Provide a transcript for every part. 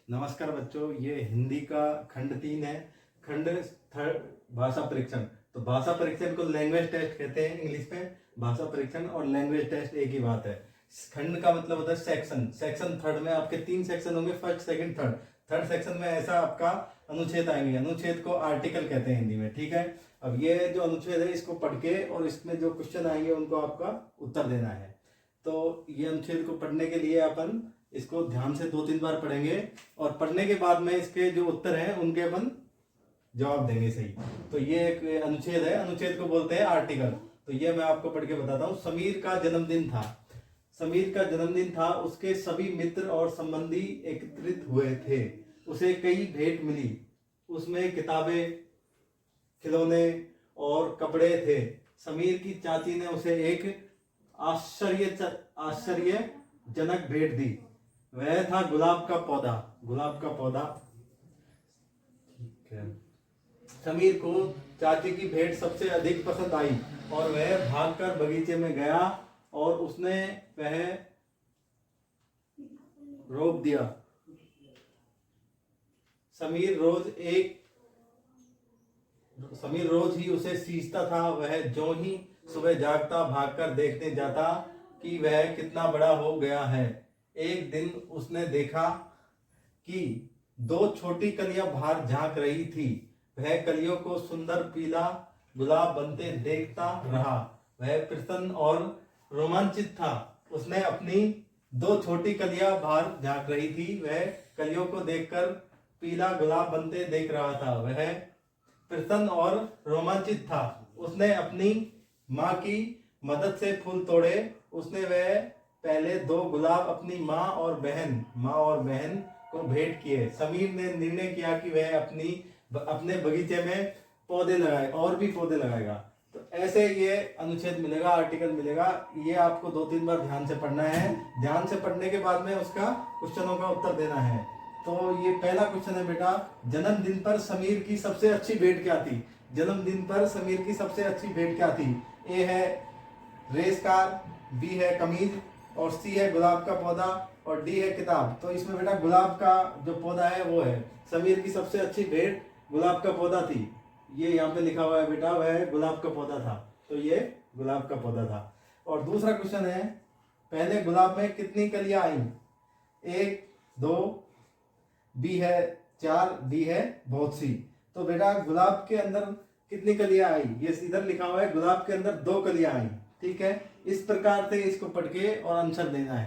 नमस्कार बच्चों, ये हिंदी का खंड 3 है। खंड थर्ड भाषा परीक्षण। तो भाषा परीक्षण को लैंग्वेज टेस्ट कहते हैं इंग्लिश में। भाषा परीक्षण और लैंग्वेज टेस्ट एक ही बात है। खंड का मतलब होता है सेक्शन। सेक्शन थर्ड में आपके 3 सेक्शन होंगे, first second third. Third section में ऐसा आपका अनुच्छेद आएंगे। अनुच्छेद को आर्टिकल कहते हैं हिंदी में, ठीक है। अब ये जो अनुच्छेद है इसको पढ़ के और इसमें जो क्वेश्चन आएंगे उनको आपका उत्तर देना है। तो ये अनुच्छेद को पढ़ने के लिए अपन इसको ध्यान से 2-3 बार पढ़ेंगे और पढ़ने के बाद में इसके जो उत्तर हैं उनके अपन जवाब देंगे सही। तो ये एक अनुच्छेद है, अनुच्छेद को बोलते हैं आर्टिकल। तो ये मैं आपको पढ़ के बताता हूँ। समीर का जन्मदिन था। समीर का जन्मदिन था, उसके सभी मित्र और संबंधी एकत्रित हुए थे। उसे कई भेंट मिली, उसमें किताबें, खिलौने और कपड़े थे। समीर की चाची ने उसे एक आश्चर्यजनक भेंट दी। वह था गुलाब का पौधा। गुलाब का पौधा, ठीक है। समीर को चाची की भेंट सबसे अधिक पसंद आई और वह भागकर बगीचे में गया और उसने वह रोप दिया। समीर रोज ही उसे सींचता था। वह जो ही सुबह जागता भागकर देखने जाता कि वह कितना बड़ा हो गया है। एक दिन उसने देखा कि 2 छोटी कलियां बाहर झांक रही थी। वह कलियों को सुंदर पीला गुलाब बनते देखता रहा। वह प्रसन्न और रोमांचित था। उसने अपनी 2 छोटी कलियां बाहर झांक रही थी। वह कलियों को देखकर पीला गुलाब बनते देख रहा था। वह प्रसन्न और रोमांचित था। उसने अपनी माँ की मदद से फूल तोड़े। उसने वह पहले 2 गुलाब अपनी माँ और बहन को भेंट किए। समीर ने निर्णय किया कि वह अपने बगीचे में पौधे लगाए और भी पौधे लगाएगा। तो ऐसे ये अनुच्छेद मिलेगा, आर्टिकल मिलेगा। ये आपको 2-3 बार ध्यान से पढ़ना है। ध्यान से पढ़ने के बाद में उसका क्वेश्चनों का उत्तर देना है। तो ये पहला क्वेश्चन है बेटा, जन्मदिन पर समीर की सबसे अच्छी भेंट क्या थी? जन्मदिन पर समीर की सबसे अच्छी भेंट क्या थी? ए है रेस कार, बी है कमीज और सी है गुलाब का पौधा और डी है किताब। तो इसमें बेटा गुलाब का जो पौधा है वो है। समीर की सबसे अच्छी भेंट गुलाब का पौधा थी। ये यहाँ पे लिखा हुआ है बेटा, वह गुलाब का पौधा था। तो ये गुलाब का पौधा था। और दूसरा क्वेश्चन है, पहले गुलाब में कितनी कलियां आई? 1, 2, बी है 4, डी है बहुत सी। तो बेटा गुलाब के अंदर कितनी कलियां आई? ये इधर लिखा हुआ है गुलाब के अंदर 2 कलियां आई, ठीक है। इस प्रकार से इसको पढ़ के और आंसर देना है।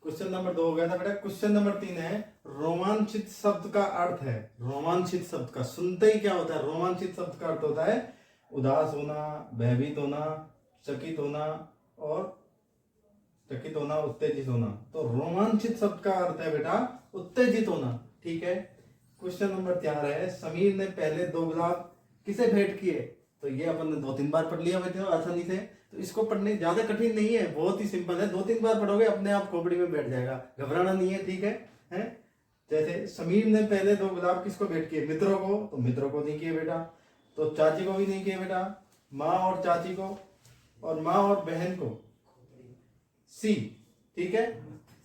क्वेश्चन नंबर 2 हो गया था बेटा। क्वेश्चन नंबर 3 है, रोमांचित शब्द का अर्थ है। रोमांचित शब्द का सुनते ही क्या होता है? रोमांचित शब्द का अर्थ होता है उदास होना, भयभीत होना, चकित होना, उत्तेजित होना। तो रोमांचित शब्द का अर्थ है बेटा उत्तेजित होना, ठीक है। क्वेश्चन नंबर 4 है, समीर ने पहले 2 गुलाब किसे भेंट किए? तो ये अपन ने 2-3 बार पढ़ लिया बच्चों आसानी से। तो इसको पढ़ने ज्यादा कठिन नहीं है, बहुत ही सिंपल है। 2-3 बार पढ़ोगे अपने आप खोपड़ी में बैठ जाएगा, घबराना नहीं है, ठीक है। जैसे समीर ने पहले 2 गुलाब किसको भेंट किए? मित्रों को। तो मित्रों को नहीं किए बेटा। तो चाची को भी नहीं किए बेटा, माँ और चाची को और माँ और बहन को, सी, ठीक है।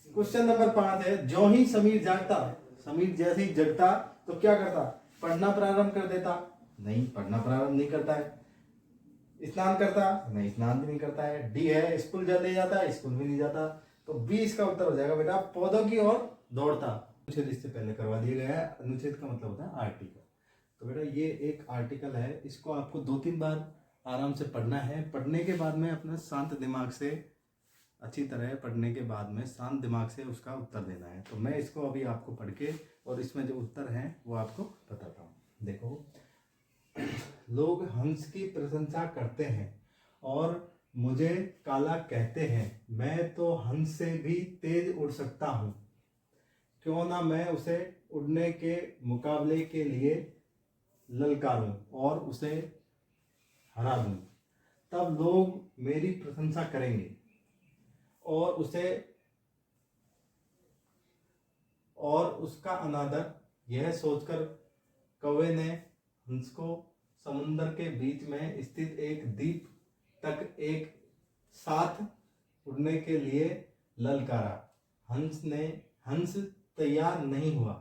क्वेश्चन नंबर 5 है, जो ही समीर जागता, समीर जैसे ही जगता तो क्या करता? पढ़ना प्रारंभ कर देता? नहीं, पढ़ना प्रारंभ नहीं करता है। स्नान करता? नहीं, स्नान भी नहीं करता है। डी है स्कूल ले जाता है? स्कूल भी नहीं जाता। तो बी इसका उत्तर हो जाएगा बेटा, पौधों की ओर दौड़ता। अनुच्छेद इससे पहले करवा दिया गया है। अनुच्छेद का मतलब होता है आर्टिकल। तो बेटा ये एक आर्टिकल है, इसको आपको 2-3 बार आराम से पढ़ना है। पढ़ने के बाद में अपना शांत दिमाग से, अच्छी तरह पढ़ने के बाद में शांत दिमाग से उसका उत्तर देना है। तो मैं इसको अभी आपको पढ़ के और इसमें जो उत्तर हैं वो आपको बताता हूँ। देखो, लोग हंस की प्रशंसा करते हैं और मुझे काला कहते हैं। मैं तो हंस से भी तेज उड़ सकता हूँ। क्यों ना मैं उसे उड़ने के मुकाबले के लिए ललकारूं और उसे हरा दूं। तब लोग मेरी प्रशंसा करेंगे और उसका अनादर। यह सोचकर कौवे ने हंस को समुद्र के बीच में स्थित एक द्वीप तक एक साथ उड़ने के लिए ललकारा। हंस तैयार नहीं हुआ,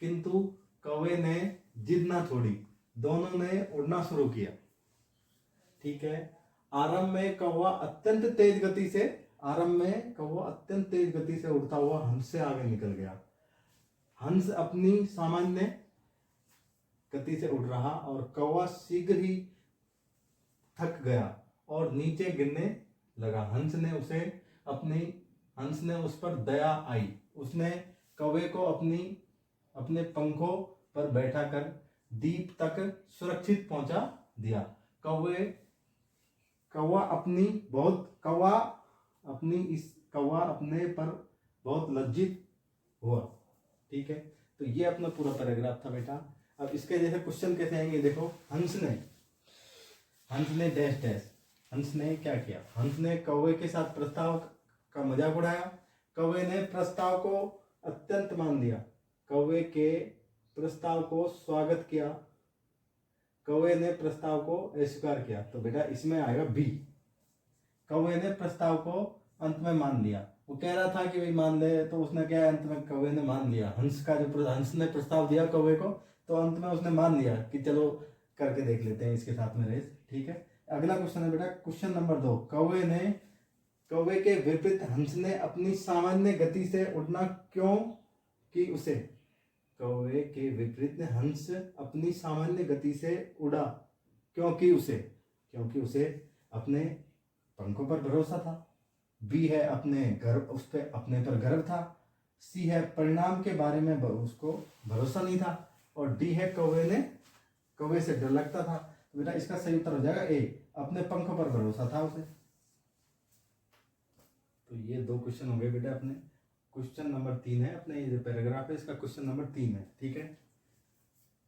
किंतु कौवे ने जिद ना छोड़ी, दोनों ने उड़ना शुरू किया। ठीक है। आरंभ में कौवा अत्यंत तेज गति से उड़ता हुआ हंस से आगे निकल गया। हंस अपनी सामान्य गति से उड़ रहा और कौवा शीघ्र ही थक गया और नीचे गिरने लगा। हंस ने उस पर दया आई। उसने कौवे को अपने पंखों पर बैठाकर द्वीप तक सुरक्षित पहुंचा दिया। कौवा अपने पर बहुत लज्जित हुआ। ठीक है। तो ये अपना पूरा पैराग्राफ था बेटा। अब इसके जैसे क्वेश्चन कैसे आएंगे देखो। हंस ने क्या किया? हंस ने कौवे के साथ प्रस्ताव का मजाक उड़ाया। कौवे ने प्रस्ताव को अत्यंत मान लिया। कौवे के प्रस्ताव को स्वागत किया। कौवे ने प्रस्ताव को अस्वीकार किया। तो बेटा इसमें आएगा बी। कौवे ने प्रस्ताव को अंत में मान लिया। वो कह रहा था कि भाई मान ले, तो उसने क्या अंत में कौवे ने मान लिया। हंस ने प्रस्ताव दिया कौवे को, तो अंत में उसने मान लिया कि चलो करके देख लेते हैं इसके साथ में रेस। ठीक है। अगला क्वेश्चन है बेटा क्वेश्चन नंबर 2। कौवे के विपरीत हंस ने अपनी सामान्य गति से उड़ना क्यों की उसे? कौवे के विपरीत हंस अपनी सामान्य गति से उड़ा क्योंकि उसे अपने पंखों पर भरोसा था। बी है उस पे अपने पर गर्व था। सी है परिणाम के बारे में उसको भरोसा नहीं था। और डी है कौवे से डर लगता था। तो बेटा इसका सही उत्तर हो जाएगा ए, अपने पंखों पर भरोसा था उसे। तो ये 2 क्वेश्चन हो गए बेटा अपने। क्वेश्चन नंबर 3 है अपने, ये जो पैराग्राफ है इसका क्वेश्चन नंबर 3 है। ठीक है।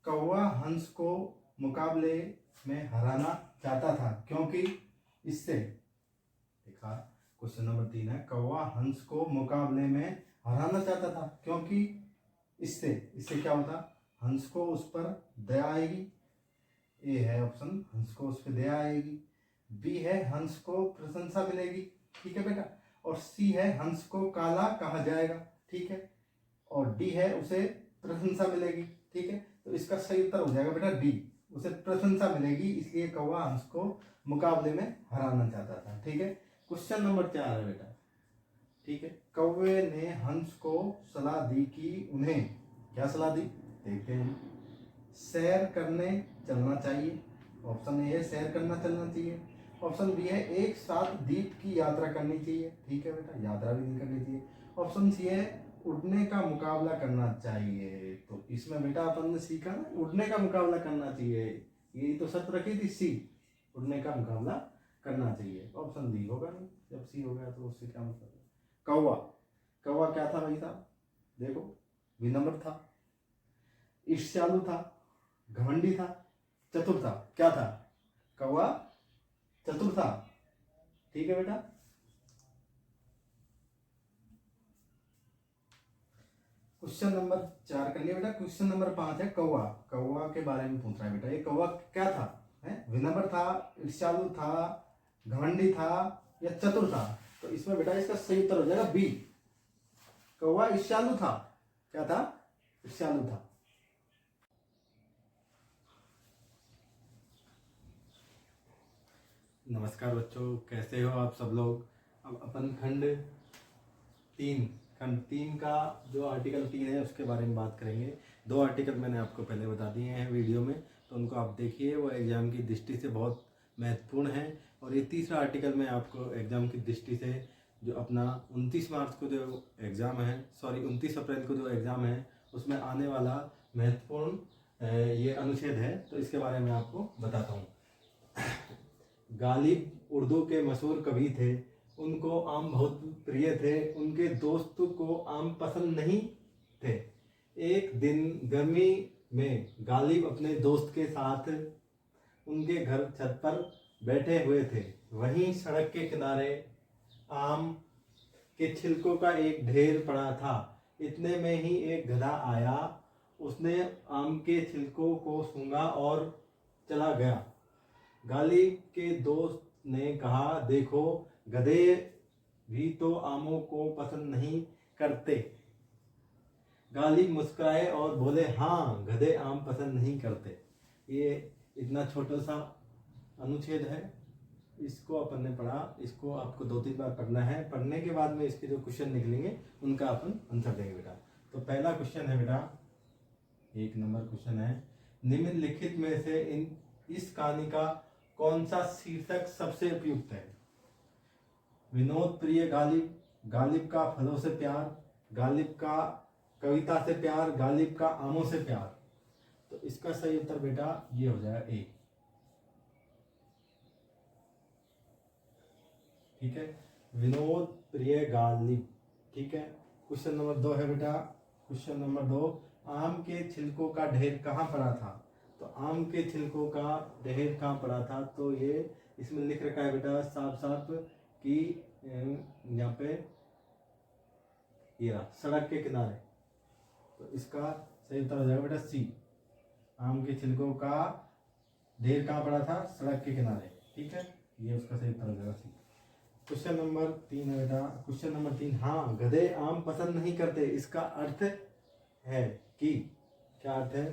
कौवा हंस को मुकाबले में हराना चाहता था क्योंकि इससे, देखा क्वेश्चन नंबर 3 है, कौवा हंस को मुकाबले में हराना चाहता था क्योंकि इससे क्या होता? हंस को उस पर दया आएगी। ए है ऑप्शन, हंस को उस पर दया आएगी। बी है हंस को प्रशंसा मिलेगी। ठीक है बेटा। और सी है हंस को काला कहा जाएगा। ठीक है। और डी है उसे प्रशंसा मिलेगी। ठीक है। तो इसका सही उत्तर हो जाएगा बेटा डी, उसे प्रशंसा मिलेगी, इसलिए कौवा हंस को मुकाबले में हराना चाहता था। ठीक है। क्वेश्चन नंबर 4 है बेटा। ठीक है। कौवे ने हंस को सलाह दी कि उन्हें, क्या सलाह दी देखते हैं, सैर करने चलना चाहिए। ऑप्शन ए है सैर करना चलना चाहिए। ऑप्शन बी है एक साथ द्वीप की यात्रा करनी चाहिए। ठीक है बेटा, यात्रा भी नहीं करनी चाहिए। ऑप्शन सी है उड़ने का मुकाबला करना चाहिए। तो इसमें बेटा अपन ने सीखा ना, उड़ने का मुकाबला करना चाहिए, ये तो शर्त रखी थी सी, उड़ने का मुकाबला करना चाहिए। ऑप्शन डी होगा नहीं, जब सी हो गया तो उससे क्या मतलब है। कौवा क्या था भाई साहब? देखो, विनम्र था, ईर्ष्यालु था, घमंडी था, चतुर था। क्या था? कौवा चतुर था। ठीक है बेटा। क्वेश्चन नंबर 4 कर लिया बेटा। क्वेश्चन नंबर 5 है कौवा के बारे में पूछ रहा है बेटा। ये कौवा क्या था? विनम्र था, ईर्ष्यालु था, घमंडी था या चतुर था? तो इसमें बेटा इसका सही उत्तर हो जाएगा बी, कौवा ईर्ष्यालु था। क्या था? ईर्ष्यालु था। नमस्कार बच्चों, कैसे हो आप सब लोग? अब अपन खंड 3 का जो आर्टिकल 3 है उसके बारे में बात करेंगे। 2 आर्टिकल मैंने आपको पहले बता दिए हैं वीडियो में, तो उनको आप देखिए, वो एग्ज़ाम की दृष्टि से बहुत महत्वपूर्ण है। और ये तीसरा आर्टिकल मैं आपको एग्ज़ाम की दृष्टि से जो अपना 29 मार्च को जो एग्ज़ाम है, 29 अप्रैल को जो एग्ज़ाम है, उसमें आने वाला महत्वपूर्ण ये अनुच्छेद है, तो इसके बारे में आपको बताता हूँ। गालिब उर्दू के मशहूर कवि थे, उनको आम बहुत प्रिय थे, उनके दोस्त को आम पसंद नहीं थे। एक दिन गर्मी में गालिब अपने दोस्त के साथ उनके घर छत पर बैठे हुए थे। वहीं सड़क के किनारे आम के छिलकों का एक ढेर पड़ा था। इतने में ही एक गधा आया, उसने आम के छिलकों को सूंघा और चला गया। गालिब के दोस्त ने कहा, देखो, गधे भी तो आमों को पसंद नहीं करते। गालिब मुस्कुराए और बोले, हाँ गधे आम पसंद नहीं करते। ये इतना छोटा सा अनुच्छेद है, इसको अपन ने पढ़ा, इसको आपको 2-3 बार पढ़ना है। पढ़ने के बाद में इसके जो क्वेश्चन निकलेंगे उनका अपन आंसर देंगे बेटा। तो पहला क्वेश्चन है बेटा, 1 नंबर क्वेश्चन है, निम्नलिखित में से इस कहानी का कौन सा शीर्षक सबसे उपयुक्त है? विनोद प्रिय गालिब, गालिब का फलों से प्यार, गालिब का कविता से प्यार, गालिब का आमों से प्यार। तो इसका सही उत्तर बेटा ये हो जाएगा ए। ठीक है, विनोद प्रिय गालिब। ठीक है, क्वेश्चन नंबर 2 है बेटा, क्वेश्चन नंबर 2, आम के छिलकों का ढेर कहाँ पड़ा था? तो आम के छिलकों का ढेर कहाँ पड़ा था? तो ये इसमें लिख रखा है बेटा साफ साफ कि यहाँ पे ये सड़क के किनारे। तो इसका सही उत्तर हो जाएगा बेटा सी, आम के छिलकों का ढेर कहाँ पड़ा था? सड़क के किनारे। ठीक है, ये उसका सही उत्तर हो जाएगा सी। क्वेश्चन नंबर 3 है बेटा, क्वेश्चन नंबर 3, हाँ गधे आम पसंद नहीं करते, इसका अर्थ है कि, क्या अर्थ है?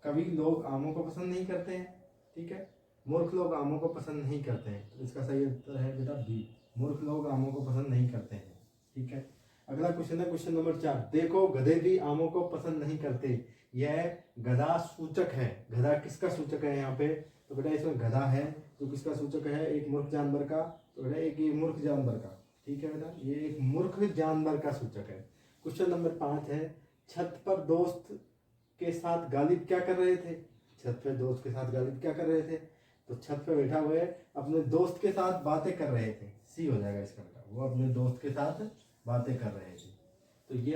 कवि लोग आमों को पसंद नहीं करते हैं। ठीक है, मूर्ख लोग आमों को पसंद नहीं करते हैं। तो इसका सही उत्तर है बेटा बी, मूर्ख लोग आमों को पसंद नहीं करते हैं। ठीक है, अगला क्वेश्चन है क्वेश्चन नंबर 4, देखो गधे भी आमों को पसंद नहीं करते। यह गधा सूचक है। गधा किसका सूचक है यहाँ पे? तो बेटा इसमें गधा है तो किसका सूचक है? एक मूर्ख जानवर का। तो बेटा एक ये मूर्ख जानवर का। ठीक है बेटा, ये एक मूर्ख जानवर का सूचक है। क्वेश्चन नंबर 5 है, छत पर दोस्त के साथ गालिब क्या कर रहे थे? छत पे दोस्त के साथ गालिब क्या कर रहे थे? तो छत पे बैठा हुए अपने दोस्त के साथ बातें कर रहे थे। सी हो जाएगा इसका बेटा, वो अपने दोस्त के साथ बातें कर रहे थे। तो ये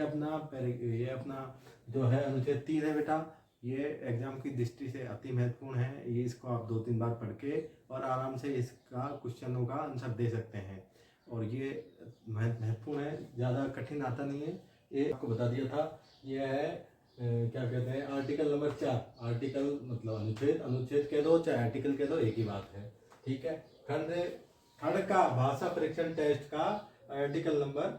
अपना जो है अनुच्छेद 3 है बेटा, ये एग्जाम की दृष्टि से अति महत्वपूर्ण है। ये इसको आप 2-3 बार पढ़ के और आराम से इसका क्वेश्चनों का आंसर दे सकते हैं। और ये महत्वपूर्ण है, ज़्यादा कठिन आता नहीं है। ये आपको बता दिया था, ये है क्या कहते हैं, आर्टिकल नंबर 4। आर्टिकल मतलब अनुच्छेद, अनुच्छेद कह दो चाहे आर्टिकल कह दो, एक ही बात है। ठीक है, खंड का भाषा परीक्षण टेस्ट का आर्टिकल नंबर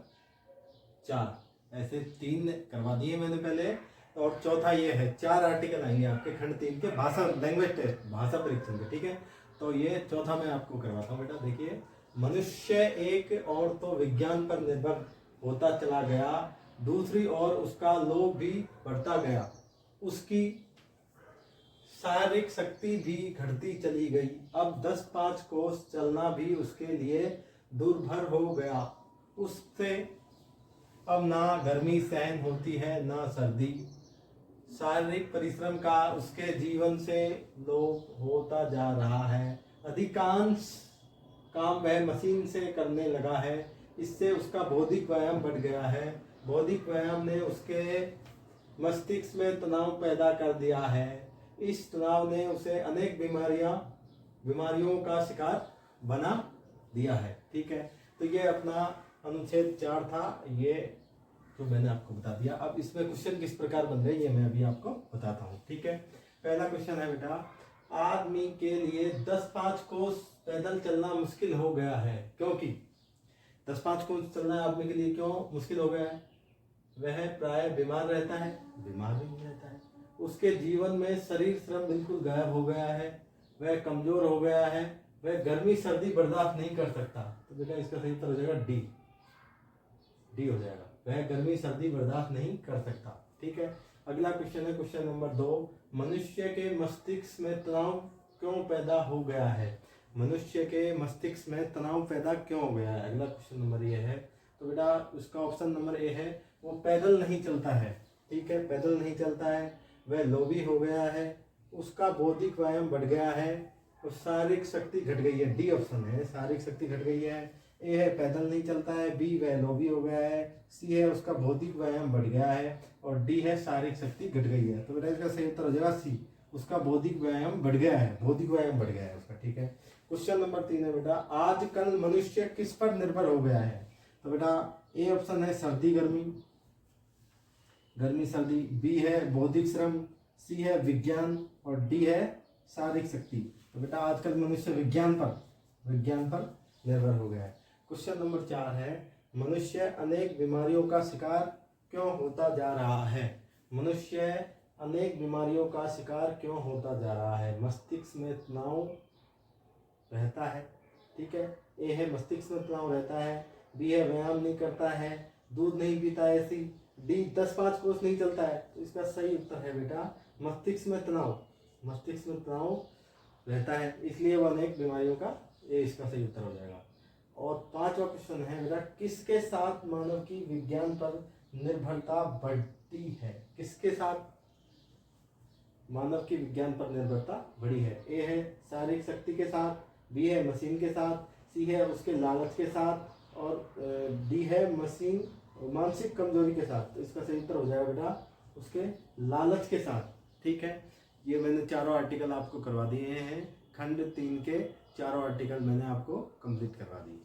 4, ऐसे 3 करवा दिए मैंने पहले। और चौथा ये है, 4 आर्टिकल आएंगे आपके खंड 3 के भाषा लैंग्वेज टेस्ट, भाषा परीक्षण के। ठीक है, तो ये चौथा मैं आपको करवाता हूँ बेटा। देखिए, मनुष्य एक और तो विज्ञान पर निर्भर होता चला गया, दूसरी ओर उसका लोभ भी बढ़ता गया, उसकी शारीरिक शक्ति भी घटती चली गई। अब 10-5 कोस चलना भी उसके लिए दुर्भर हो गया। उससे अब ना गर्मी सहन होती है ना सर्दी। शारीरिक परिश्रम का उसके जीवन से लोप होता जा रहा है। अधिकांश काम वह मशीन से करने लगा है। इससे उसका बौद्धिक व्यायाम बढ़ गया है। बौद्धिक व्यायाम ने उसके मस्तिष्क में तनाव पैदा कर दिया है। इस तनाव ने उसे अनेक बीमारियों का शिकार बना दिया है। ठीक है, तो ये अपना अनुच्छेद 4 था, ये जो मैंने आपको बता दिया। अब इसमें क्वेश्चन किस प्रकार बन रहे ये मैं अभी आपको बताता हूँ। ठीक है, पहला क्वेश्चन है बेटा, आदमी के लिए 10-5 कोस पैदल चलना मुश्किल हो गया है, क्योंकि 10-5 कोस चलना आदमी के लिए क्यों मुश्किल हो गया है? वह प्राय बीमार रहता है, बीमार भी नहीं रहता है, उसके जीवन में शरीर श्रम बिल्कुल गायब हो गया है, वह कमजोर हो गया है, वह गर्मी सर्दी बर्दाश्त नहीं कर सकता। तो बेटा इसका सही उत्तर हो जाएगा डी, डी हो जाएगा, वह गर्मी सर्दी बर्दाश्त नहीं कर सकता। ठीक है, अगला क्वेश्चन है क्वेश्चन नंबर 2, मनुष्य के मस्तिष्क में तनाव क्यों पैदा हो गया है? मनुष्य के मस्तिष्क में तनाव पैदा क्यों हो गया है? अगला क्वेश्चन नंबर ये है। तो बेटा उसका ऑप्शन नंबर ए है, वो पैदल नहीं चलता है। ठीक है, पैदल नहीं चलता है, वह लोभी हो गया है, उसका बौद्धिक व्यायाम बढ़ गया है, और शारीरिक शक्ति घट गई है। डी ऑप्शन है, शारीरिक शक्ति घट गई है। ए है पैदल नहीं चलता है, बी वह लोभी हो गया है, सी है उसका भौतिक व्यायाम बढ़ गया है, और डी है शारीरिक शक्ति घट गई है। तो बेटा इसका सही उत्तर हो जाएगा सी, उसका बौद्धिक व्यायाम बढ़ गया है, भौतिक व्यायाम बढ़ गया है उसका। ठीक है, क्वेश्चन नंबर 3 है बेटा, आजकल मनुष्य किस पर निर्भर हो गया है? तो बेटा ए ऑप्शन है सर्दी गर्मी, गर्मी सर्दी, बी है बौद्धिक श्रम, सी है विज्ञान, और डी है शारीरिक शक्ति। तो बेटा आजकल मनुष्य विज्ञान पर निर्भर हो गया है। क्वेश्चन नंबर 4 है, मनुष्य अनेक बीमारियों का शिकार क्यों होता जा रहा है? मनुष्य अनेक बीमारियों का शिकार क्यों होता जा रहा है? मस्तिष्क में तनाव रहता है, ठीक है। ए है मस्तिष्क में तनाव रहता है, बी है व्यायाम नहीं करता है, दूध नहीं पीता है, सी डी 10-5 कोस नहीं चलता है। तो इसका सही उत्तर है बेटा मस्तिष्क में तनाव। मस्तिष्क में तनाव रहता है, इसलिए वो अनेक बीमारियों का, ये इसका सही उत्तर हो जाएगा। और 5वां क्वेश्चन है बेटा, किसके साथ मानव की विज्ञान पर निर्भरता बढ़ती है? किसके साथ मानव की विज्ञान पर निर्भरता बढ़ी है? ए है शारीरिक शक्ति के साथ, बी है मशीन के साथ, सी है उसके लालच के साथ, और डी है मशीन मानसिक कमजोरी के साथ। तो इसका सही उत्तर हो जाएगा बेटा उसके लालच के साथ, ठीक है। ये मैंने चारों आर्टिकल आपको करवा दिए हैं, खंड 3 के चारों आर्टिकल मैंने आपको कंप्लीट करवा दिए।